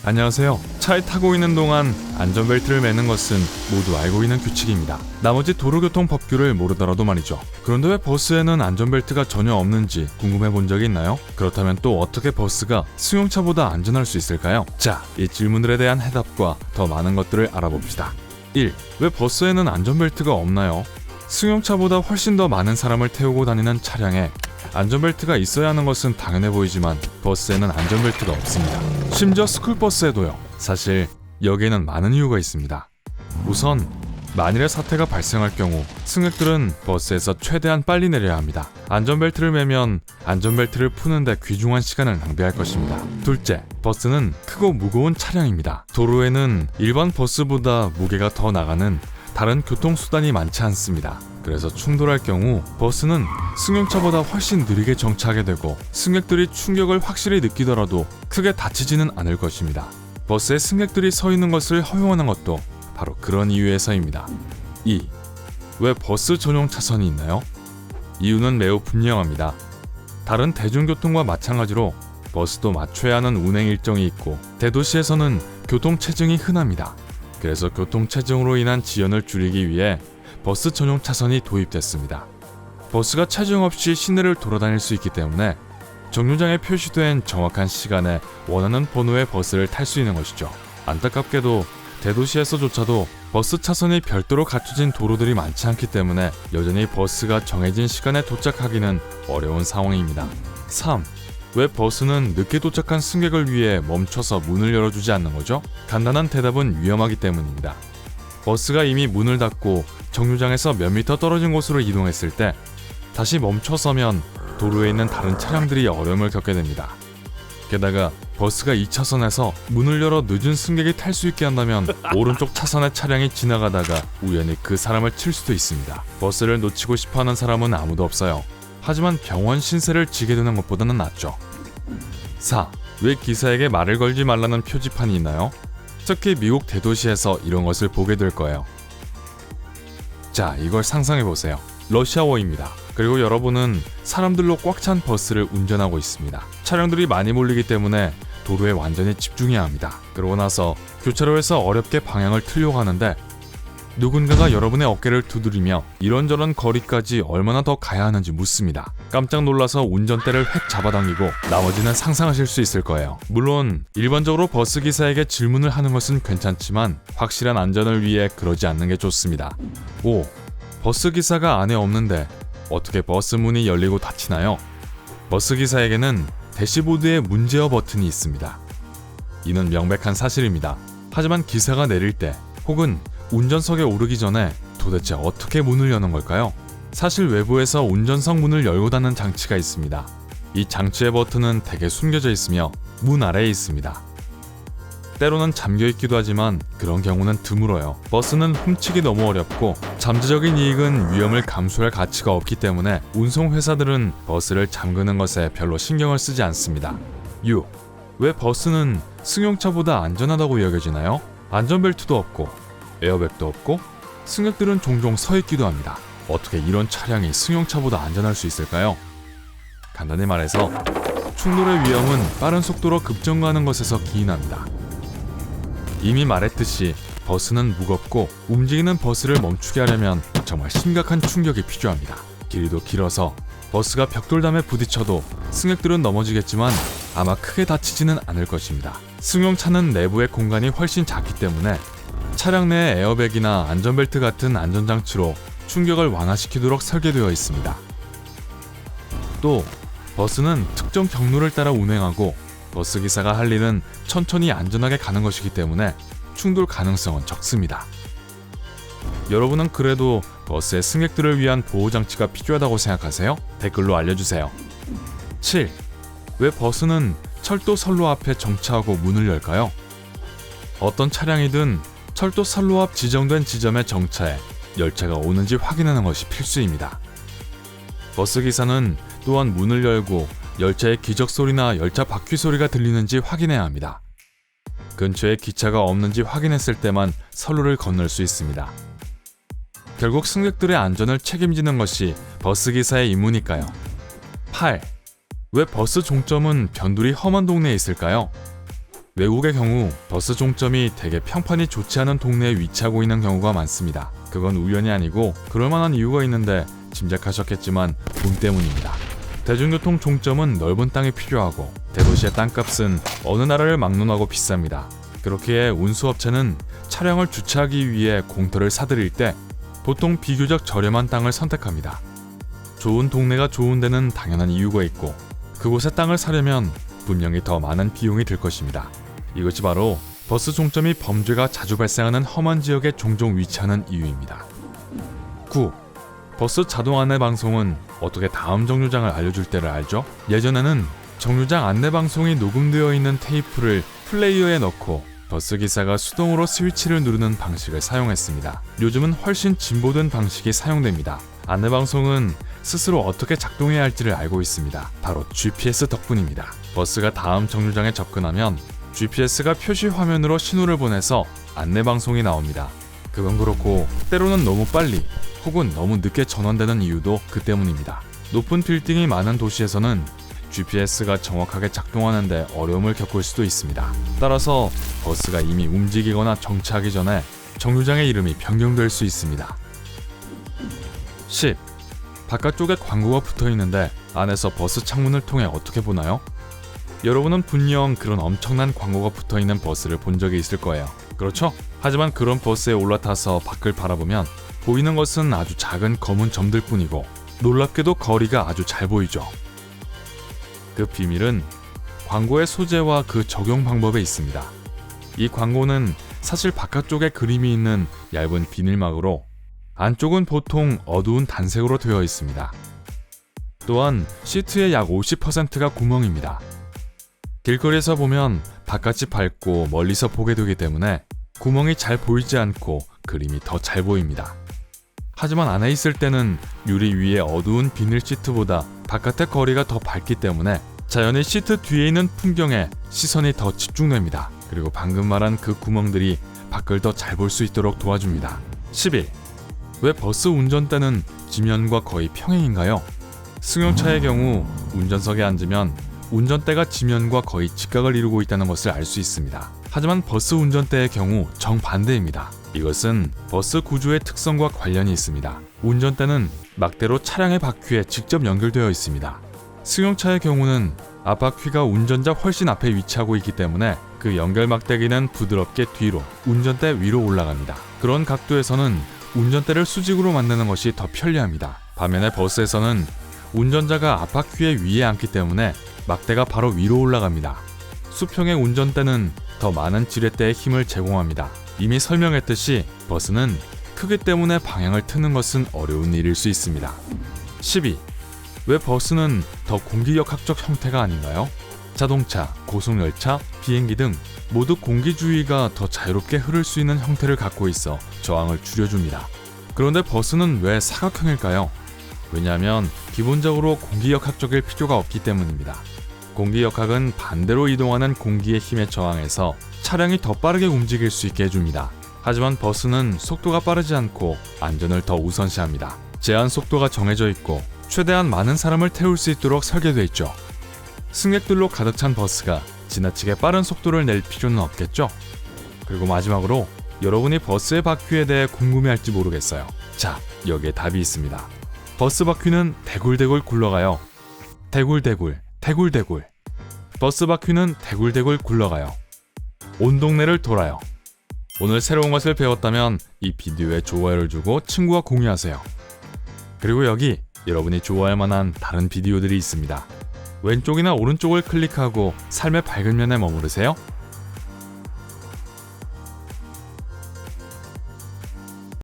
안녕하세요. 차에 타고 있는 동안 안전벨트를 매는 것은 모두 알고 있는 규칙입니다. 나머지 도로교통 법규를 모르더라도 말이죠. 그런데 왜 버스에는 안전벨트가 전혀 없는지 궁금해 본 적이 있나요? 그렇다면 또 어떻게 버스가 승용차보다 안전할 수 있을까요? 자, 이 질문들에 대한 해답과 더 많은 것들을 알아봅시다. 1. 왜 버스에는 안전벨트가 없나요? 승용차보다 훨씬 더 많은 사람을 태우고 다니는 차량에 안전벨트가 있어야 하는 것은 당연해 보이지만 버스에는 안전벨트가 없습니다. 심지어 스쿨버스에도요. 사실 여기에는 많은 이유가 있습니다. 우선 만일의 사태가 발생할 경우 승객들은 버스에서 최대한 빨리 내려야 합니다. 안전벨트를 매면 안전벨트를 푸는데 귀중한 시간을 낭비할 것입니다. 둘째, 버스는 크고 무거운 차량입니다. 도로에는 일반 버스보다 무게가 더 나가는 다른 교통수단이 많지 않습니다. 그래서 충돌할 경우 버스는 승용차보다 훨씬 느리게 정차하게 되고 승객들이 충격을 확실히 느끼더라도 크게 다치지는 않을 것입니다. 버스에 승객들이 서 있는 것을 허용하는 것도 바로 그런 이유에서입니다. 2. 왜 버스 전용 차선이 있나요? 이유는 매우 분명합니다. 다른 대중교통과 마찬가지로 버스도 맞춰야 하는 운행 일정이 있고 대도시에서는 교통체증이 흔합니다. 그래서 교통체증으로 인한 지연을 줄이기 위해 버스 전용 차선이 도입됐습니다. 버스가 체증 없이 시내를 돌아다닐 수 있기 때문에 정류장에 표시된 정확한 시간에 원하는 번호의 버스를 탈 수 있는 것이죠. 안타깝게도 대도시에서조차도 버스 차선이 별도로 갖춰진 도로들이 많지 않기 때문에 여전히 버스가 정해진 시간에 도착하기는 어려운 상황입니다. 3. 왜 버스는 늦게 도착한 승객을 위해 멈춰서 문을 열어주지 않는 거죠? 간단한 대답은 위험하기 때문입니다. 버스가 이미 문을 닫고 정류장에서 몇 미터 떨어진 곳으로 이동했을 때 다시 멈춰서면 도로에 있는 다른 차량들이 어려움을 겪게 됩니다. 게다가 버스가 2차선에서 문을 열어 늦은 승객이 탈 수 있게 한다면 오른쪽 차선의 차량이 지나가다가 우연히 그 사람을 칠 수도 있습니다. 버스를 놓치고 싶어하는 사람은 아무도 없어요. 하지만 병원 신세를 지게 되는 것보다는 낫죠. 4. 왜 기사에게 말을 걸지 말라는 표지판이 있나요? 특히 미국 대도시에서 이런 것을 보게 될 거예요. 자, 이걸 상상해보세요. 러시아워입니다. 그리고 여러분은 사람들로 꽉 찬 버스를 운전하고 있습니다. 차량들이 많이 몰리기 때문에 도로에 완전히 집중해야 합니다. 그러고 나서 교차로에서 어렵게 방향을 틀려고 하는데 누군가가 여러분의 어깨를 두드리며 이런저런 거리까지 얼마나 더 가야 하는지 묻습니다. 깜짝 놀라서 운전대를 획 잡아당기고 나머지는 상상하실 수 있을 거예요. 물론 일반적으로 버스기사에게 질문을 하는 것은 괜찮지만 확실한 안전을 위해 그러지 않는 게 좋습니다. 5. 버스기사가 안에 없는데 어떻게 버스 문이 열리고 닫히나요? 버스기사에게는 대시보드에 문제어 버튼이 있습니다. 이는 명백한 사실입니다. 하지만 기사가 내릴 때 혹은 운전석에 오르기 전에 도대체 어떻게 문을 여는 걸까요? 사실 외부에서 운전석 문을 열고 닫는 장치가 있습니다. 이 장치의 버튼은 대개 숨겨져 있으며 문 아래에 있습니다. 때로는 잠겨 있기도 하지만 그런 경우는 드물어요. 버스는 훔치기 너무 어렵고 잠재적인 이익은 위험을 감수할 가치가 없기 때문에 운송회사들은 버스를 잠그는 것에 별로 신경을 쓰지 않습니다. 6. 왜 버스는 승용차보다 안전하다고 여겨지나요? 안전벨트도 없고 에어백도 없고 승객들은 종종 서 있기도 합니다. 어떻게 이런 차량이 승용차보다 안전할 수 있을까요? 간단히 말해서 충돌의 위험은 빠른 속도로 급정거하는 것에서 기인합니다. 이미 말했듯이 버스는 무겁고 움직이는 버스를 멈추게 하려면 정말 심각한 충격이 필요합니다. 길이도 길어서 버스가 벽돌담에 부딪혀도 승객들은 넘어지겠지만 아마 크게 다치지는 않을 것입니다. 승용차는 내부의 공간이 훨씬 작기 때문에 차량 내에 에어백이나 안전벨트 같은 안전장치로 충격을 완화시키도록 설계되어 있습니다. 또 버스는 특정 경로를 따라 운행하고 버스기사가 할 일은 천천히 안전하게 가는 것이기 때문에 충돌 가능성은 적습니다. 여러분은 그래도 버스의 승객들을 위한 보호장치가 필요하다고 생각하세요? 댓글로 알려주세요. 7. 왜 버스는 철도 선로 앞에 정차하고 문을 열까요? 어떤 차량이든 철도 선로 앞 지정된 지점에 정차해 열차가 오는지 확인하는 것이 필수입니다. 버스기사는 또한 문을 열고 열차의 기적소리나 열차 바퀴 소리가 들리는지 확인해야 합니다. 근처에 기차가 없는지 확인했을 때만 선로를 건널 수 있습니다. 결국 승객들의 안전을 책임지는 것이 버스기사의 임무니까요. 8. 왜 버스 종점은 변두리 험한 동네에 있을까요? 외국의 경우 버스 종점이 되게 평판이 좋지 않은 동네에 위치하고 있는 경우가 많습니다. 그건 우연이 아니고 그럴 만한 이유가 있는데 짐작하셨겠지만 돈 때문입니다. 대중교통 종점은 넓은 땅이 필요하고 대도시의 땅값은 어느 나라를 막론하고 비쌉니다. 그렇기에 운수업체는 차량을 주차하기 위해 공터를 사들일 때 보통 비교적 저렴한 땅을 선택합니다. 좋은 동네가 좋은 데는 당연한 이유가 있고 그곳에 땅을 사려면 분명히 더 많은 비용이 들 것입니다. 이것이 바로 버스 종점이 범죄가 자주 발생하는 험한 지역에 종종 위치하는 이유입니다. 9. 버스 자동 안내 방송은 어떻게 다음 정류장을 알려줄 때를 알죠? 예전에는 정류장 안내 방송이 녹음되어 있는 테이프를 플레이어에 넣고 버스 기사가 수동으로 스위치를 누르는 방식을 사용했습니다. 요즘은 훨씬 진보된 방식이 사용됩니다. 안내 방송은 스스로 어떻게 작동해야 할지를 알고 있습니다. 바로 GPS 덕분입니다. 버스가 다음 정류장에 접근하면 GPS가 표시 화면으로 신호를 보내서 안내 방송이 나옵니다. 그건 그렇고 때로는 너무 빨리 혹은 너무 늦게 전원되는 이유도 그 때문입니다. 높은 빌딩이 많은 도시에서는 GPS가 정확하게 작동하는데 어려움을 겪을 수도 있습니다. 따라서 버스가 이미 움직이거나 정차하기 전에 정류장의 이름이 변경될 수 있습니다. 10. 바깥쪽에 광고가 붙어 있는데 안에서 버스 창문을 통해 어떻게 보나요? 여러분은 분명 그런 엄청난 광고가 붙어 있는 버스를 본 적이 있을 거예요. 그렇죠? 하지만 그런 버스에 올라타서 밖을 바라보면 보이는 것은 아주 작은 검은 점들 뿐이고 놀랍게도 거리가 아주 잘 보이죠. 그 비밀은 광고의 소재와 그 적용 방법에 있습니다. 이 광고는 사실 바깥쪽에 그림이 있는 얇은 비닐막으로 안쪽은 보통 어두운 단색으로 되어 있습니다. 또한 시트의 약 50%가 구멍입니다. 길거리에서 보면 바깥이 밝고 멀리서 보게 되기 때문에 구멍이 잘 보이지 않고 그림이 더 잘 보입니다. 하지만 안에 있을 때는 유리 위의 어두운 비닐 시트보다 바깥의 거리가 더 밝기 때문에 자연히 시트 뒤에 있는 풍경에 시선이 더 집중됩니다. 그리고 방금 말한 그 구멍들이 밖을 더 잘 볼 수 있도록 도와줍니다. 11. 왜 버스 운전대는 지면과 거의 평행인가요? 승용차의 경우 운전석에 앉으면 운전대가 지면과 거의 직각을 이루고 있다는 것을 알 수 있습니다. 하지만 버스 운전대의 경우 정반대입니다. 이것은 버스 구조의 특성과 관련이 있습니다. 운전대는 막대로 차량의 바퀴에 직접 연결되어 있습니다. 승용차의 경우는 앞바퀴가 운전자 훨씬 앞에 위치하고 있기 때문에 그 연결 막대기는 부드럽게 뒤로, 운전대 위로 올라갑니다. 그런 각도에서는 운전대를 수직으로 만드는 것이 더 편리합니다. 반면에 버스에서는 운전자가 앞바퀴의 위에 앉기 때문에 막대가 바로 위로 올라갑니다. 수평의 운전대는 더 많은 지렛대에 힘을 제공합니다. 이미 설명했듯이 버스는 크기 때문에 방향을 트는 것은 어려운 일일 수 있습니다. 12. 왜 버스는 더 공기역학적 형태가 아닌가요? 자동차, 고속열차, 비행기 등 모두 공기주위가 더 자유롭게 흐를 수 있는 형태를 갖고 있어 저항을 줄여줍니다. 그런데 버스는 왜 사각형일까요? 왜냐하면 기본적으로 공기역학적일 필요가 없기 때문입니다. 공기역학은 반대로 이동하는 공기의 힘에 저항해서 차량이 더 빠르게 움직일 수 있게 해줍니다. 하지만 버스는 속도가 빠르지 않고 안전을 더 우선시합니다. 제한 속도가 정해져 있고 최대한 많은 사람을 태울 수 있도록 설계되어 있죠. 승객들로 가득 찬 버스가 지나치게 빠른 속도를 낼 필요는 없겠죠? 그리고 마지막으로 여러분이 버스의 바퀴에 대해 궁금해할지 모르겠어요. 자, 여기에 답이 있습니다. 버스 바퀴는 대굴대굴 굴러가요. 대굴대굴, 대굴대굴. 버스 바퀴는 대굴대굴 굴러가요. 온 동네를 돌아요. 오늘 새로운 것을 배웠다면 이 비디오에 좋아요를 주고 친구와 공유하세요. 그리고 여기 여러분이 좋아할 만한 다른 비디오들이 있습니다. 왼쪽이나 오른쪽을 클릭하고 삶의 밝은 면에 머무르세요.